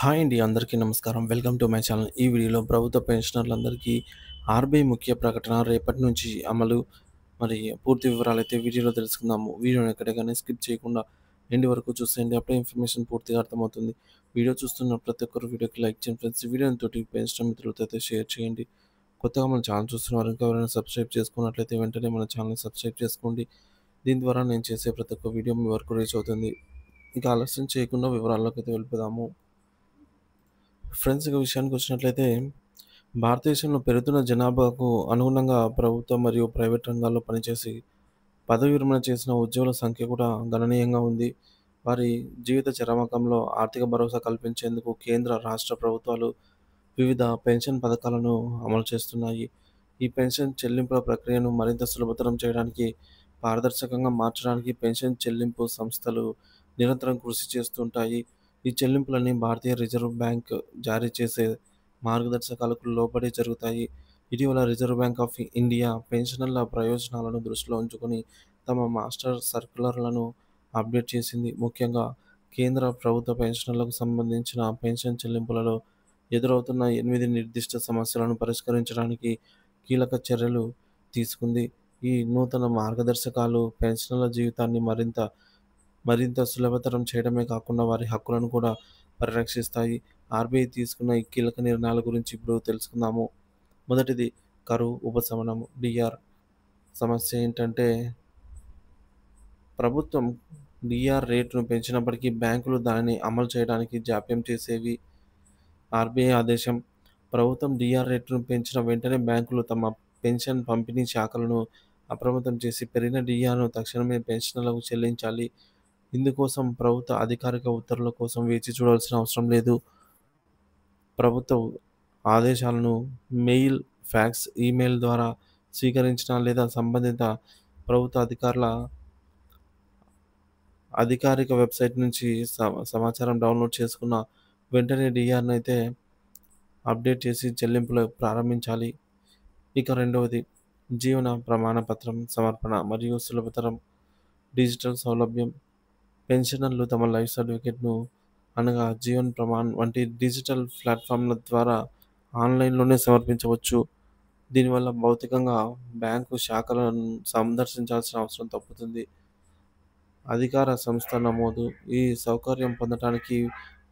Hi అండి. అందరికీ నమస్కారం. Welcome to my channel. ఈ వీడియోలో ప్రభుత్వ పెన్షనర్లందరికీ ఆర్‌బీఐ ముఖ్య ప్రకటన రేపటి నుంచి అమలు. మరి పూర్తి వివరాలైతే వీడియోలో తెలుసుకుందాము. వీడియోని ఎక్కడ గాని స్కిప్ చేయకుండా ఎండ్ వరకు చూసేయండి. అప్పుడే ఇన్ఫర్మేషన్ పూర్తిగా అర్థమవుతుంది. వీడియో చూస్తున్న ప్రతి ఒక్కరు వీడియోకి లైక్ చేయండి ఫ్రెండ్స్. ఈ వీడియోని తోటి పెన్షనర్ మిత్రులతో అయితే షేర్ చేయండి. కొత్తగా మన ఛానల్ చూస్తున్నవారు ఇంకా ఎవరైనా సబ్స్క్రైబ్ చేసుకున్నట్లయితే వెంటనే మన ఛానల్‌ని సబ్స్క్రైబ్ చేసుకోండి. దీని ద్వారా నేను చేసే ప్రతి ఒక్క వీడియో మీ వరకు రీచ్ అవుతుంది. ఇక ఆలస్యం చేయకుండా వివరాల్లోకైతే వెళ్ళిపోదాము. ఫ్రెండ్స్ ఇక విషయానికి వచ్చినట్లయితే భారతదేశంలో పెరుగుతున్న జనాభాకు అనుగుణంగా ప్రభుత్వ మరియు ప్రైవేట్ రంగాల్లో పనిచేసి పదవి విరమణ చేసిన ఉద్యోగుల సంఖ్య కూడా గణనీయంగా ఉంది. వారి జీవిత చరమకంలో ఆర్థిక భరోసా కల్పించేందుకు కేంద్ర, రాష్ట్ర ప్రభుత్వాలు వివిధ పెన్షన్ పథకాలను అమలు చేస్తున్నాయి. ఈ పెన్షన్ చెల్లింపుల ప్రక్రియను మరింత సులభతరం చేయడానికి, పారదర్శకంగా మార్చడానికి పెన్షన్ చెల్లింపు సంస్థలు నిరంతరం కృషి చేస్తుంటాయి. ఈ చెల్లింపులన్నీ భారతీయ రిజర్వ్ బ్యాంక్ జారీ చేసే మార్గదర్శకాలకు లోబడి జరుగుతాయి. ఇటీవల రిజర్వ్ బ్యాంక్ ఆఫ్ ఇండియా పెన్షనర్ల ప్రయోజనాలను దృష్టిలో ఉంచుకొని తమ మాస్టర్ సర్క్యులర్లను అప్డేట్ చేసింది. ముఖ్యంగా కేంద్ర ప్రభుత్వ పెన్షనర్లకు సంబంధించిన పెన్షన్ చెల్లింపులలో ఎదురవుతున్న 8 నిర్దిష్ట సమస్యలను పరిష్కరించడానికి కీలక చర్యలు తీసుకుంది. ఈ నూతన మార్గదర్శకాలు పెన్షనర్ల జీవితాన్ని మరింత సులభతరం చేయడమే కాకుండా వారి హక్కులను కూడా పరిరక్షిస్తాయి. ఆర్‌బీఐ తీసుకున్న ఈ కీలక నిర్ణయాల గురించి ఇప్పుడు తెలుసుకుందాము. మొదటిది కరువు ఉపశమనము డీఆర్. సమస్య ఏంటంటే ప్రభుత్వం డీఆర్ రేటును పెంచినప్పటికీ బ్యాంకులు దానిని అమలు చేయడానికి జాప్యం చేసేవి. ఆర్‌బీఐ ఆదేశం. ప్రభుత్వం డీఆర్ రేటును పెంచిన వెంటనే బ్యాంకులు తమ పెన్షన్ పంపిణీ శాఖలను అప్రమత్తం చేసి పెరిగిన డీఆర్‌ను తక్షణమే పెన్షనర్లకు చెల్లించాలి. ఇందుకోసం ప్రభుత్వ అధికారిక ఉత్తర్వుల కోసం వేచి చూడాల్సిన అవసరం లేదు. ప్రభుత్వ ఆదేశాలను మెయిల్, ఫ్యాక్స్, ఈమెయిల్ ద్వారా స్వీకరించిన లేదా సంబంధిత ప్రభుత్వ అధికారిక వెబ్‌సైట్ నుంచి సమాచారం డౌన్‌లోడ్ చేసుకున్న వెంటనే డీఆర్‌నైతే అప్డేట్ చేసి చెల్లింపులు ప్రారంభించాలి. ఇక రెండవది జీవన ప్రమాణ పత్రం సమర్పణ మరియు సులభతరం డిజిటల్ సౌలభ్యం. పెన్షనర్లు తమ లైఫ్ సర్టిఫికేట్‌ను అనగా జీవన్ ప్రమాణ్ వంటి డిజిటల్ ప్లాట్‌ఫామ్‌ల ద్వారా ఆన్‌లైన్‌లోనే సమర్పించవచ్చు. దీనివల్ల భౌతికంగా బ్యాంకు శాఖలను సందర్శించాల్సిన అవసరం తప్పుతుంది. అధికార సంస్థ నమోదు. ఈ సౌకర్యం పొందటానికి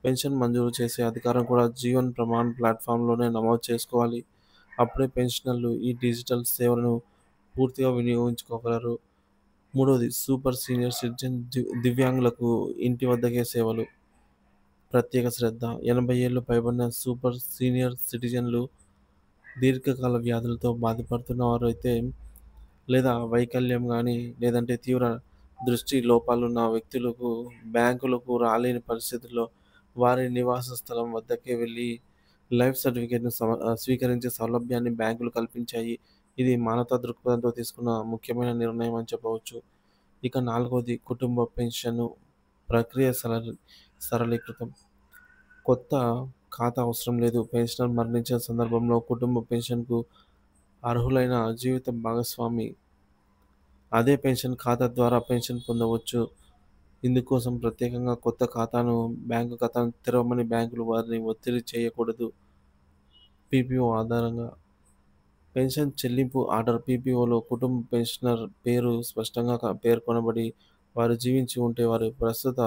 పెన్షన్ మంజూరు చేసే అధికారం కూడా జీవన్ ప్రమాణ్ ప్లాట్‌ఫామ్‌లోనే నమోదు చేసుకోవాలి. అప్పుడే పెన్షనర్లు ఈ డిజిటల్ సేవలను పూర్తిగా వినియోగించుకోగలరు. మూడవది సూపర్ సీనియర్ సిటిజన్ దివ్యాంగులకు ఇంటి వద్దకే సేవలు. ప్రత్యేక శ్రద్ధ. 80 ఏళ్లు పైబడిన సూపర్ సీనియర్ సిటిజన్లు, దీర్ఘకాల వ్యాధులతో బాధపడుతున్న వారైతే లేదా వైకల్యం గానీ, లేదంటే తీవ్ర దృష్టి లోపాలున్న వ్యక్తులకు బ్యాంకులకు రాలేని పరిస్థితుల్లో వారి నివాస స్థలం వద్దకే వెళ్లి లైఫ్ సర్టిఫికేట్‌ను స్వీకరించే సౌలభ్యాన్ని బ్యాంకులు కల్పించాయి. ఇది మానవతా దృక్పథంతో తీసుకున్న ముఖ్యమైన నిర్ణయం అని చెప్పవచ్చు. ఇక నాలుగవది కుటుంబ పెన్షను ప్రక్రియ సరళీకృతం. కొత్త ఖాతా అవసరం లేదు. పెన్షనర్ మరణించిన సందర్భంలో కుటుంబ పెన్షన్‌కు అర్హులైన జీవిత భాగస్వామి అదే పెన్షన్ ఖాతా ద్వారా పెన్షన్ పొందవచ్చు. ఇందుకోసం ప్రత్యేకంగా కొత్త బ్యాంకు ఖాతాను తెరవమని బ్యాంకులు వారిని ఒత్తిడి చేయకూడదు. పీపీఓ ఆధారంగా పెన్షన్ చెల్లింపు ఆర్డర్. పీపీఓలో కుటుంబ పెన్షనర్ పేరు స్పష్టంగా పేర్కొనబడి వారు జీవించి ఉంటే వారి ప్రస్తుత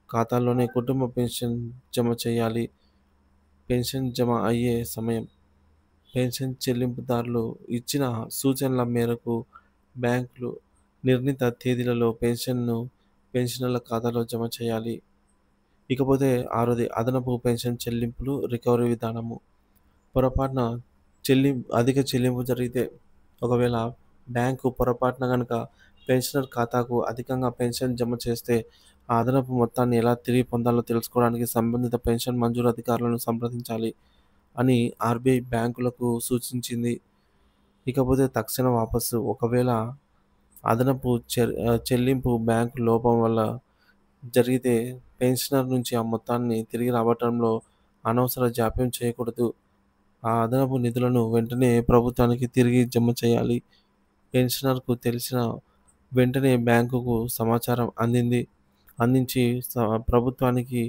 ఖాతాలోనే కుటుంబ పెన్షన్ జమ చేయాలి. పెన్షన్ జమ అయ్యే సమయం. పెన్షన్ చెల్లింపుదారులు ఇచ్చిన సూచనల మేరకు బ్యాంకులు నిర్ణీత తేదీలలో పెన్షనర్ల ఖాతాలో జమ చేయాలి. ఇకపోతే ఆరోది అదనపు పెన్షన్ చెల్లింపులు రికవరీ విధానము. పొరపాటున అధిక చెల్లింపు జరిగితే ఒకవేళ బ్యాంకు పొరపాటున గనక పెన్షనర్ ఖాతాకు అధికంగా పెన్షన్ జమ చేస్తే ఆ అదనపు మొత్తాన్ని ఎలా తిరిగి పొందాలో తెలుసుకోవడానికి సంబంధిత పెన్షన్ మంజూరు అధికారులను సంప్రదించాలి అని ఆర్‌బీఐ బ్యాంకులకు సూచించింది. ఇకపోతే తక్షణ వాపసు. ఒకవేళ అదనపు చెల్లింపు బ్యాంకు లోపం వల్ల జరిగితే పెన్షనర్ నుంచి ఆ మొత్తాన్ని తిరిగి రాబట్టడంలో అనవసర జాప్యం చేయకూడదు. ఆ అదనపు నిధులను వెంటనే ప్రభుత్వానికి తిరిగి జమ చేయాలి. పెన్షనర్‌కు తెలిసిన వెంటనే బ్యాంకుకు సమాచారం అందించి ప్రభుత్వానికి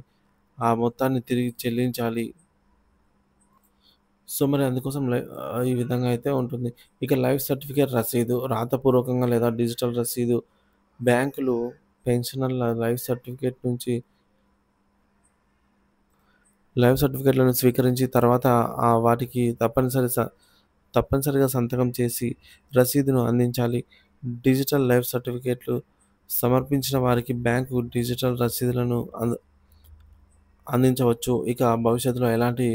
ఆ మొత్తాన్ని తిరిగి చెల్లించాలి. సో, మరి అందుకోసం ఈ విధంగా అయితే ఉంటుంది. ఇక లైఫ్ సర్టిఫికేట్ రసీదు, రాతపూర్వకంగా లేదా డిజిటల్ రసీదు. బ్యాంకులు పెన్షనర్ల లైఫ్ సర్టిఫికేట్‌లను స్వీకరించి తర్వాత వాటికి తప్పనిసరిగా సంతకం చేసి రసీదును అందించాలి. డిజిటల్ లైఫ్ సర్టిఫికేట్లు సమర్పించిన వారికి బ్యాంకు డిజిటల్ రసీదులను అందించవచ్చు. ఇక భవిష్యత్తులో ఎలాంటి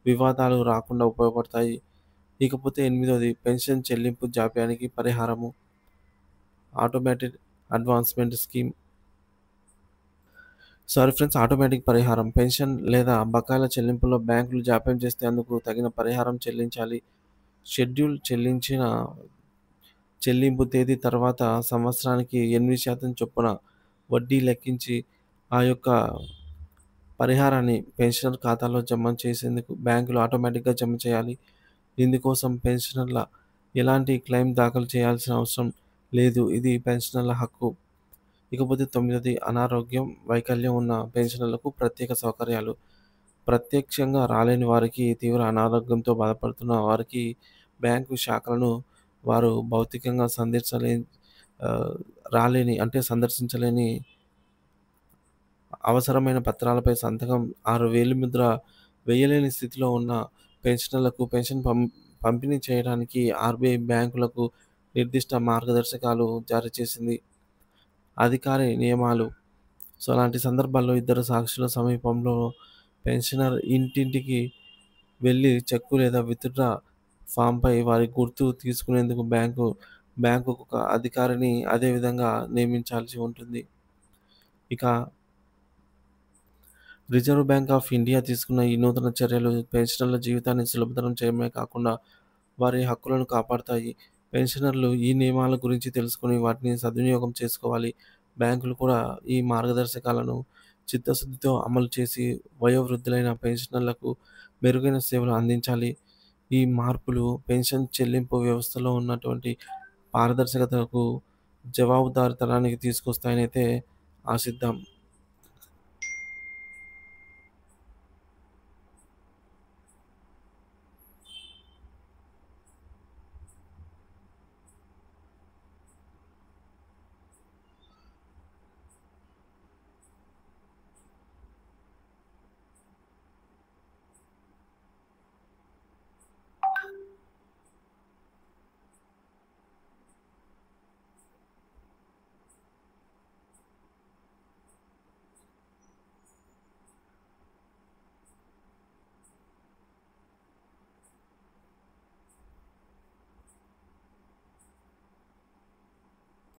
వివాదాలు రాకుండా ఉపయోగపడతాయి. ఇకపోతే ఎనిమిదవది పెన్షన్ చెల్లింపు జాప్యానికి పరిహారము. Automated advancement scheme. Sorry friends, automatic పరిహారం. పెన్షన్ లేదా బకాయిల చెల్లింపుల్లో బ్యాంకులు జాప్యం చేస్తే అందుకు తగిన పరిహారం చెల్లించాలి. షెడ్యూల్ చెల్లింపు తేదీ తర్వాత సంవత్సరానికి 8% చొప్పున వడ్డీ లెక్కించి ఆ యొక్క పరిహారాన్ని పెన్షనర్ ఖాతాలో జమ చేసేందుకు బ్యాంకులు ఆటోమేటిక్‌గా జమ చేయాలి. ఇందుకోసం పెన్షనర్ల ఎలాంటి క్లెయిమ్ దాఖలు చేయాల్సిన అవసరం లేదు. ఇది పెన్షనర్ల హక్కు. ఇకపోతే తొమ్మిదవది అనారోగ్యం, వైకల్యం ఉన్న పెన్షనర్లకు ప్రత్యేక సౌకర్యాలు. ప్రత్యక్షంగా రాలేని వారికి, తీవ్ర అనారోగ్యంతో బాధపడుతున్న వారికి బ్యాంకు శాఖలను వారు భౌతికంగా ఆహ్, సందర్శించలేని అవసరమైన పత్రాలపై సంతకం, 6 వేలిముద్ర వేయలేని స్థితిలో ఉన్న పెన్షనర్లకు పెన్షన్ పంపిణీ చేయడానికి ఆర్‌బీఐ బ్యాంకులకు నిర్దిష్ట మార్గదర్శకాలు జారీ చేసింది. అధికారి నియమాలు. సో, అలాంటి సందర్భాల్లో ఇద్దరు సాక్షుల సమీపంలో పెన్షనర్ ఇంటింటికి వెళ్లి చెక్కు లేదా విత్‌డ్రా ఫామ్‌పై వారి గుర్తు తీసుకునేందుకు బ్యాంకుకు ఒక అధికారిని అదే విధంగా నియమించాల్సి ఉంటుంది. ఇక రిజర్వ్ బ్యాంక్ ఆఫ్ ఇండియా తీసుకున్న ఈ నూతన చర్యలు పెన్షనర్ల జీవితాన్ని సులభతరం చేయడమే కాకుండా వారి హక్కులను కాపాడతాయి. పెన్షనర్లు ఈ నియమాల గురించి తెలుసుకొని వాటిని సద్వినియోగం చేసుకోవాలి. బ్యాంకులు కూడా ఈ మార్గదర్శకాలను చిత్తశుద్ధితో అమలు చేసి వయోవృద్ధులైన పెన్షనర్లకు మెరుగైన సేవలు అందించాలి. ఈ మార్పులు పెన్షన్ చెల్లింపు వ్యవస్థలో ఉన్నటువంటి పారదర్శకతకు, జవాబుదారీతనానికి తీసుకొస్తాయనైతే ఆశిద్దాం.